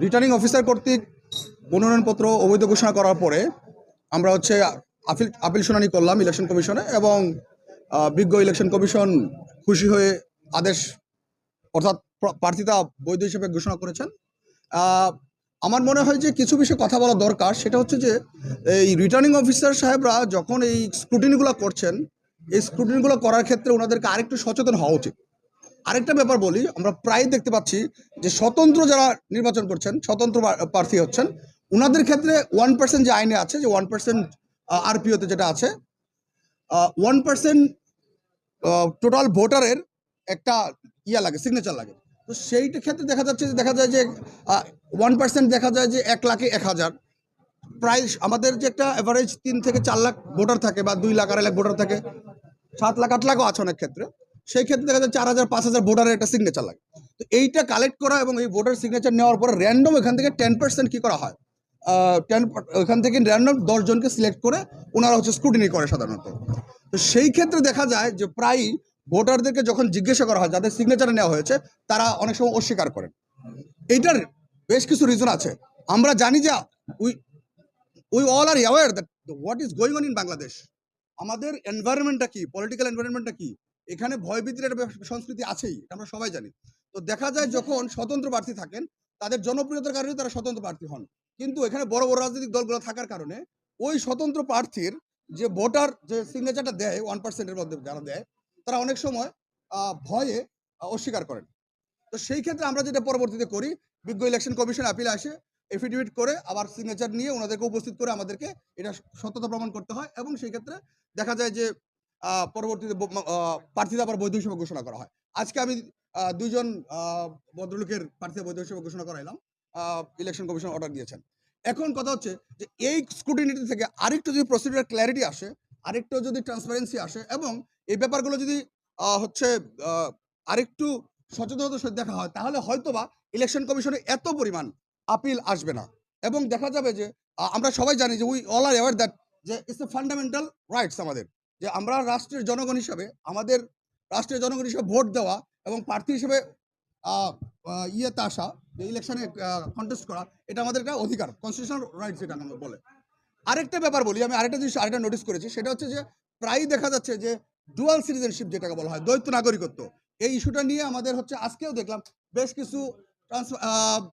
Returning officer কর্তৃক মনোনয়নপত্র অবৈধ ঘোষণা করার পরে আমরা আপিল শুনানি করলাম ইলেকশন কমিশনে এবং বিজ্ঞ ইলেকশন কমিশন খুশি হয়ে আদেশ অর্থাৎ প্রার্থিতা বৈধ হিসেবে ঘোষণা করেছেন। আমার মনে হয় যে কিছু বিষয়ে কথা বলা দরকার, সেটা হচ্ছে যে এই রিটার্নিং অফিসার সাহেবরা যখন এই স্ক্রুটিনিগুলো করছেন, এই স্ক্রুটিনিগুলো করার ক্ষেত্রে ওনাদেরকে আরেকটু সচেতন হওয়া উচিত। আরেকটা ব্যাপার বলি, আমরা প্রায় দেখতে পাচ্ছি যে স্বতন্ত্র যারা নির্বাচন করছেন, স্বতন্ত্র প্রার্থী হচ্ছেন, ওনাদের ক্ষেত্রে 1% যে আইনে আছে, যে 1% আরপিওতে যেটা আছে, 1% টোটাল ভোটারের একটা লাগে, সিগনেচার লাগে। তো সেইটা ক্ষেত্রে দেখা যায় যে 1% দেখা যায় যে 1,00,000-1,000, প্রায় আমাদের যে একটা অ্যাভারেজ 3 থেকে 4 লাখ ভোটার থাকে বা 2 লাখ 2.5 লাখ ভোটার থাকে, 7 লাখ 8 লাখও আছে অনেক ক্ষেত্রে। সেই ক্ষেত্রে দেখা যায় 4,000-5,000 ভোটারের একটা সিগনেচার লাগে। তো এইটা কালেক্ট করা এবং এই ভোটার সিগনেচার নেওয়ার পরে র্যান্ডম এখান থেকে 10% কি করা হয়, 10 ওখান থেকে র্যান্ডম 10 জনকে সিলেক্ট করে ওনারা হচ্ছে স্ক্রুটিনি করে সাধারণত। তো সেই ক্ষেত্রে দেখা যায় যে প্রায়ই ভোটারদেরকে যখন জিজ্ঞাসা করা হয়, যাদের সিগনেচার নেওয়া হয়েছে, তারা অনেক সময় অস্বীকার করেন। এইটার বেশ কিছু রিজন আছে। আমরা জানি যে we we all R aware that what is going on in Bangladesh. আমাদের এনভায়রনমেন্টটা কি, পলিটিক্যাল এনভায়রনমেন্টটা কি, এখানে ভয়ভীতির একটা সংস্কৃতি আছেই, এটা আমরা সবাই জানি। তো দেখা যায় যখন স্বতন্ত্র প্রার্থী থাকেন, তাদের জনপ্রিয়তার কারণে তারা স্বতন্ত্র প্রার্থী হন। কিন্তু এখানে বড় বড় রাজনৈতিক দলগুলো থাকার কারণে ওই স্বতন্ত্র প্রার্থীর যে ভোটার যে সিগনেচারটা দেয় 1%-এর মধ্যে যারা দেয়, তারা অনেক সময় ভয়ে অস্বীকার করেন। তো সেই ক্ষেত্রে আমরা যেটা পরবর্তীতে করি, বিজ্ঞ ইলেকশন কমিশন আপিল আসে, এফিডেভিট করে আবার সিগনেচার নিয়ে ওনাদেরকে উপস্থিত করে আমাদেরকে এটা সত্যতা প্রমাণ করতে হয় এবং সেই ক্ষেত্রে দেখা যায় যে পরবর্তীতে প্রার্থীতা আবার বৈধ হিসেবে ঘোষণা করা হয়। আজকে আমি 2 জন ভদ্রলোকের প্রার্থীতা বৈধ হিসেবে ঘোষণা করাইলাম, ইলেকশন কমিশন অর্ডার দিয়েছেন। এখন কথা হচ্ছে যে এই স্ক্রুটিনিটি থেকে আরেকটু যদি প্রসিডিউরাল ক্ল্যারিটি আসে, আরেকটু যদি ট্রান্সপারেন্সি আসে এবং এই ব্যাপারগুলো যদি হচ্ছে আরেকটু সচেতনতার সাথে দেখা হয়, তাহলে হয়তোবা ইলেকশন কমিশনে এত পরিমাণ আপিল আসবে না এবং দেখা যাবে যে আমরা সবাই জানি যে we all R aware that যে ইটস এ ফান্ডামেন্টাল রাইটস আমাদের, যে আমরা রাষ্ট্রের জনগণ হিসাবে, আমাদের রাষ্ট্রের জনগণ হিসেবে ভোট দেওয়া এবং প্রার্থী হিসেবে ইয়েতে আসা, যে ইলেকশনে কন্টেস্ট করা, এটা আমাদের একটা অধিকার, কনস্টিটিউশনাল রাইটস এটা আমরা বলে। আরেকটা ব্যাপার বলি, আমি আরেকটা জিনিস আরেকটা নোটিস করেছি, সেটা হচ্ছে যে প্রায়ই দেখা যাচ্ছে যে ডুয়াল সিটিজেনশিপ যেটাকে বলা হয়, দ্বৈত নাগরিকত্ব, এই ইস্যুটা নিয়ে আমাদের হচ্ছে আজকেও দেখলাম বেশ কিছু